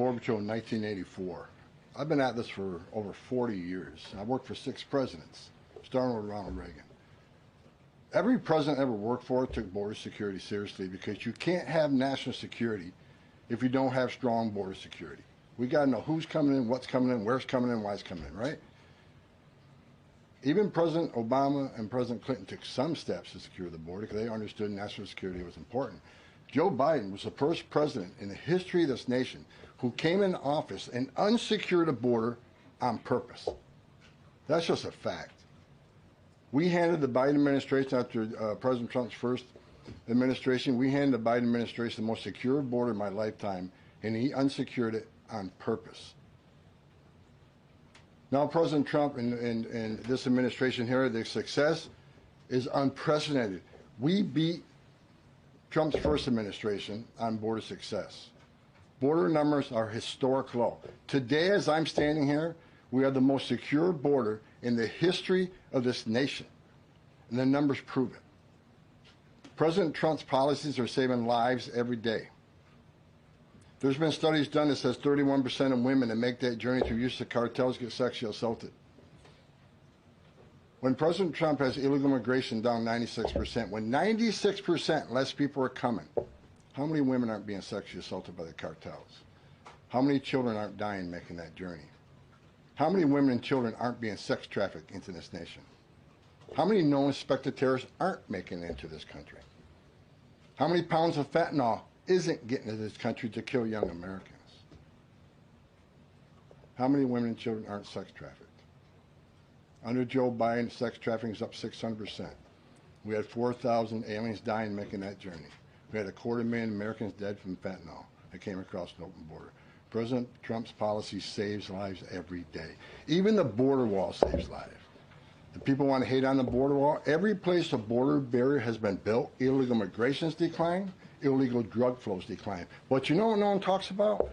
Border Patrol in 1984. I've been at this for over 40 years. I worked for 6 presidents, starting with Ronald Reagan. Every president I ever worked for took border security seriously, because you can't have national security if you don't have strong border security. We got to know who's coming in, what's coming in, where's coming in, why it's coming in, right? Even President Obama and President Clinton took some steps to secure the border because they understood national security was important. Joe Biden was the first president in the history of this nation who came into office and unsecured a border on purpose. That's just a fact. We handed the Biden administration, after President Trump's first administration, we handed the Biden administration the most secure border of my lifetime, and he unsecured it on purpose. Now, President Trump and this administration here, the success is unprecedented. We beat Trump's first administration on border success. Border numbers are historic low. Today, as I'm standing here, we have the most secure border in the history of this nation, and the numbers prove it. President Trump's policies are saving lives every day. There's been studies done that says 31% of women that make that journey through use of cartels get sexually assaulted. When President Trump has illegal immigration down 96%, when 96% less people are coming, how many women aren't being sexually assaulted by the cartels? How many children aren't dying making that journey? How many women and children aren't being sex trafficked into this nation? How many known suspected terrorists aren't making it into this country? How many pounds of fentanyl isn't getting into this country to kill young Americans? How many women and children aren't sex trafficked? Under Joe Biden, sex trafficking is up 600%. We had 4,000 aliens dying making that journey. We had 250,000 Americans dead from fentanyl that came across an open border. President Trump's policy saves lives every day. Even the border wall saves lives. The people want to hate on the border wall. Every place a border barrier has been built, illegal migration's declined, illegal drug flows decline. But you know what no one talks about?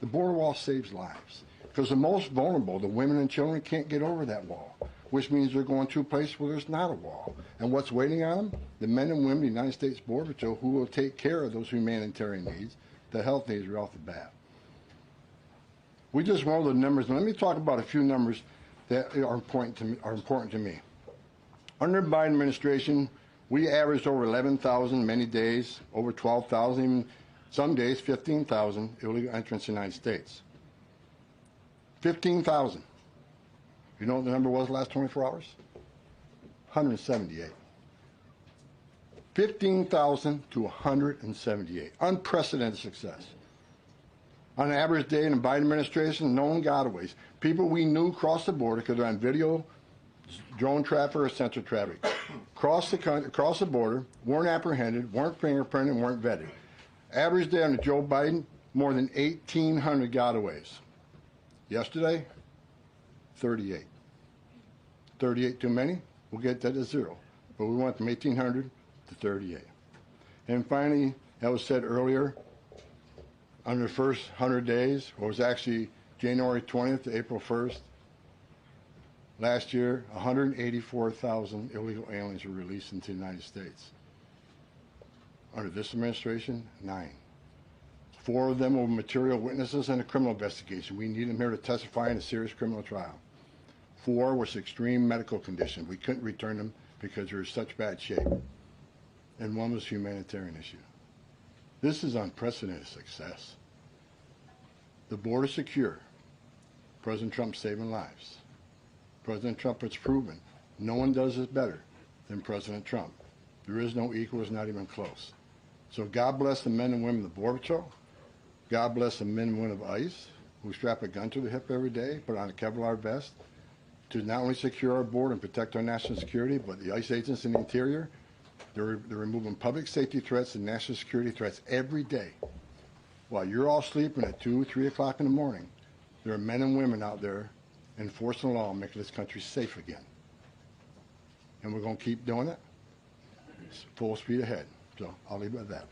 The border wall saves lives. Because the most vulnerable, the women and children, can't get over that wall, which means they're going to a place where there's not a wall. And what's waiting on them? The men and women of the United States Border Patrol, who will take care of those humanitarian needs, the health needs, right off the bat. We just rolled the numbers, and let me talk about a few numbers that are important to me. Under the Biden administration, we averaged over 11,000 many days, over 12,000, even some days 15,000 illegal entrants in the United States. 15,000. You know what the number was the last 24 hours? 178. 15,000 to 178. Unprecedented success. On an average day in the Biden administration, known gotaways. People we knew crossed the border because they're on video, drone traffic, or sensor traffic. Crossed the border, weren't apprehended, weren't fingerprinted, weren't vetted. Average day under Joe Biden, more than 1,800 gotaways. Yesterday, 38. 38 too many? We'll get that to 0. But we went from 1,800 to 38. And finally, that was said earlier, under the first 100 days, or it was actually January 20th to April 1st, last year, 184,000 illegal aliens were released into the United States. Under this administration, 9. 4 of them were material witnesses in a criminal investigation. We need them here to testify in a serious criminal trial. 4 was extreme medical condition. We couldn't return them because they were in such bad shape. And 1 was a humanitarian issue. This is unprecedented success. The border secure. President Trump saving lives. President Trump has proven no one does this better than President Trump. There is no equal, it's not even close. So God bless the men and women of the Border Patrol. God bless the men and women of ICE who strap a gun to their hip every day, put on a Kevlar vest to not only secure our border and protect our national security, but the ICE agents in the interior, they're removing public safety threats and national security threats every day. While you're all sleeping at 2, 3 o'clock in the morning, there are men and women out there enforcing the law and making this country safe again. And we're going to keep doing it. It's full speed ahead. So I'll leave it at that.